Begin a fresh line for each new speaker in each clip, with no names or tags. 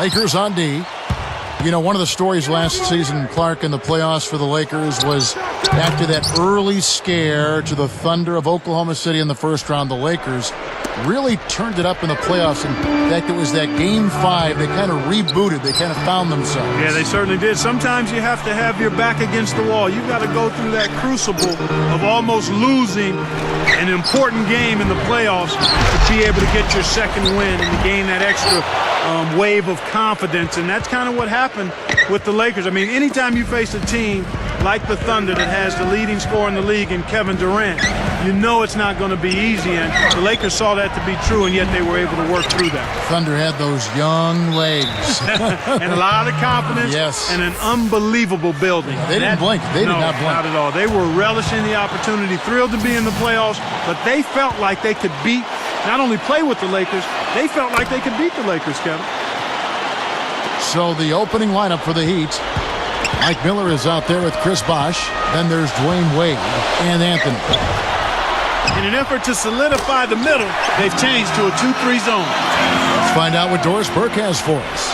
Lakers on D. You know, one of the stories last season, Clark, in the playoffs for the Lakers was after that early scare to the Thunder of Oklahoma City in the first round, the Lakers really turned it up in the playoffs. In fact, it was that Game 5. They kind of rebooted. They kind of found themselves.
Yeah, they certainly did. Sometimes you have to have your back against the wall. You've got to go through that crucible of almost losing an important game in the playoffs to be able to get your second win and to gain that extra wave of confidence. And that's kind of what happened with the Lakers. I mean, anytime you face a team like the Thunder that has the leading scorer in the league in Kevin Durant, you know it's not going to be easy. And the Lakers saw that to be true, and yet they were able to work through that.
Thunder had those young legs.
And a lot of confidence.
Yes.
And an unbelievable building.
They didn't blink. They did not blink.
Not at all. They were relishing the opportunity, thrilled to be in the playoffs, but they felt like they could beat, not only play with the Lakers, they felt like they could beat the Lakers, Kevin.
So the opening lineup for the Heat, Mike Miller is out there with Chris Bosh. Then there's Dwayne Wade and Anthony.
In an effort to solidify the middle, they've changed to a 2-3 zone.
Let's find out what Doris Burke has for us.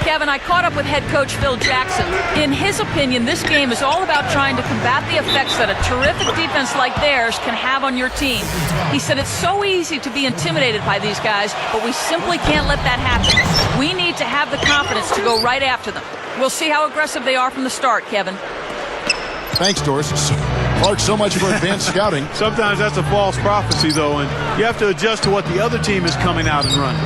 Kevin, I caught up with head coach Phil Jackson. In his opinion, this game is all about trying to combat the effects that a terrific defense like theirs can have on your team. He said it's so easy to be intimidated by these guys, but we simply can't let that happen. We need to have the confidence to go right after them. We'll see how aggressive they are from the start, Kevin.
Thanks, Doris. Clark, so much for advanced scouting.
Sometimes that's a false prophecy, though, and you have to adjust to what the other team is coming out and running.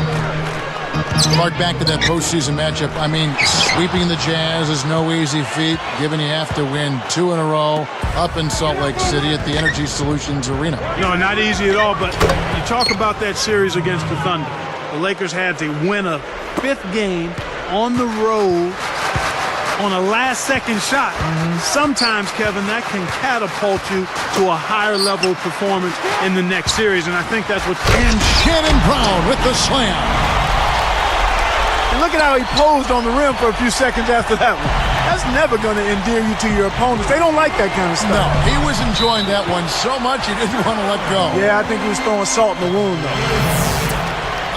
Clark, back to that postseason matchup. I mean, sweeping the Jazz is no easy feat, given you have to win 2 in a row up in Salt Lake City at the Energy Solutions Arena.
No, not easy at all, but you talk about that series against the Thunder. The Lakers had to win a 5th game on the road on a last-second shot. Sometimes, Kevin, that can catapult you to a higher level of performance in the next series, and I think that's what...
And Shannon Brown with the slam.
And look at how he posed on the rim for a few seconds after that one. That's never going to endear you to your opponents. They don't like that kind of stuff.
No, he was enjoying that one so much he didn't want to let go.
Yeah, I think he was throwing salt in the wound, though.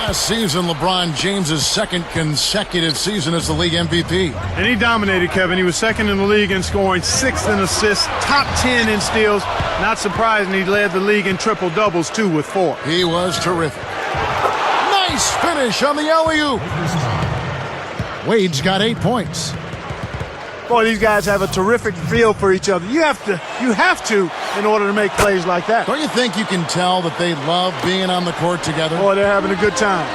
Last season, LeBron James' second consecutive season as the league MVP.
And he dominated, Kevin. He was second in the league in scoring, 6th in assists, top 10 in steals. Not surprising he led the league in triple-doubles, too, with 4.
He was terrific. Nice finish on the alley-oop. Wade's got 8 points.
Boy, these guys have a terrific feel for each other. You have to in order to make plays like that.
Don't you think you can tell that they love being on the court together?
Boy, they're having a good time.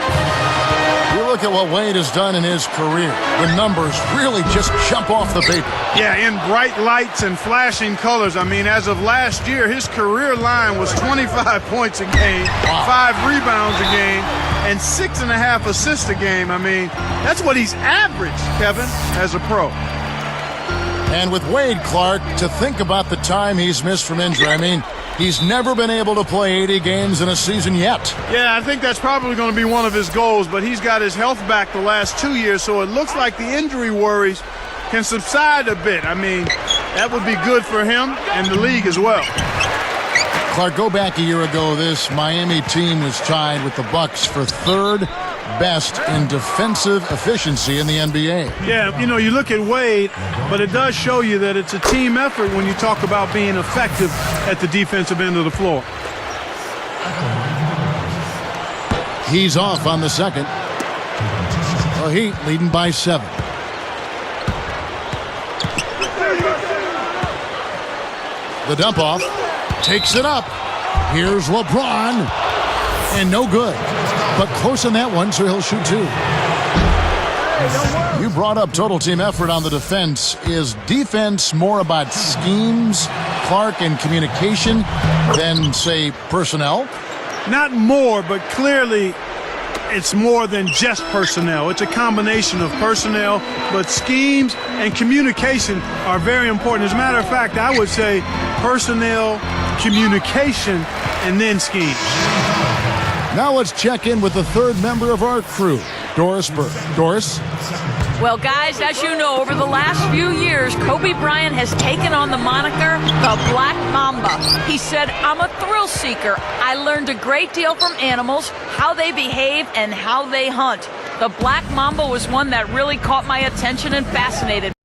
You look at what Wade has done in his career. The numbers really just jump off the paper.
Yeah, in bright lights and flashing colors. I mean, as of last year, his career line was 25 points a game, 5 rebounds a game, and 6.5 assists a game. I mean, that's what he's averaged, Kevin, as a pro.
And with Wade, Clark, to think about the time he's missed from injury. I mean, he's never been able to play 80 games in a season yet.
Yeah, I think that's probably going to be one of his goals, but he's got his health back the last 2 years, so it looks like the injury worries can subside a bit. I mean, that would be good for him and the league as well.
Clark, go back a year ago, this Miami team was tied with the Bucks for 3rd best in defensive efficiency in the NBA.
Yeah, you know, you look at Wade, but it does show you that it's a team effort when you talk about being effective at the defensive end of the floor.
He's off on the second. The Heat leading by 7. The dump off. Takes it up. Here's LeBron. And no good. But close on that one, so he'll shoot 2. You brought up total team effort on the defense. Is defense more about schemes, Clark, and communication than, say, personnel?
Not more, but clearly it's more than just personnel. It's a combination of personnel, but schemes and communication are very important. As a matter of fact, I would say personnel, communication, and then schemes.
Now let's check in with the 3rd member of our crew, Doris Burke. Doris?
Well, guys, as you know, over the last few years, Kobe Bryant has taken on the moniker the Black Mamba. He said, "I'm a thrill seeker. I learned a great deal from animals, how they behave and how they hunt." The Black Mamba was one that really caught my attention and fascinated me.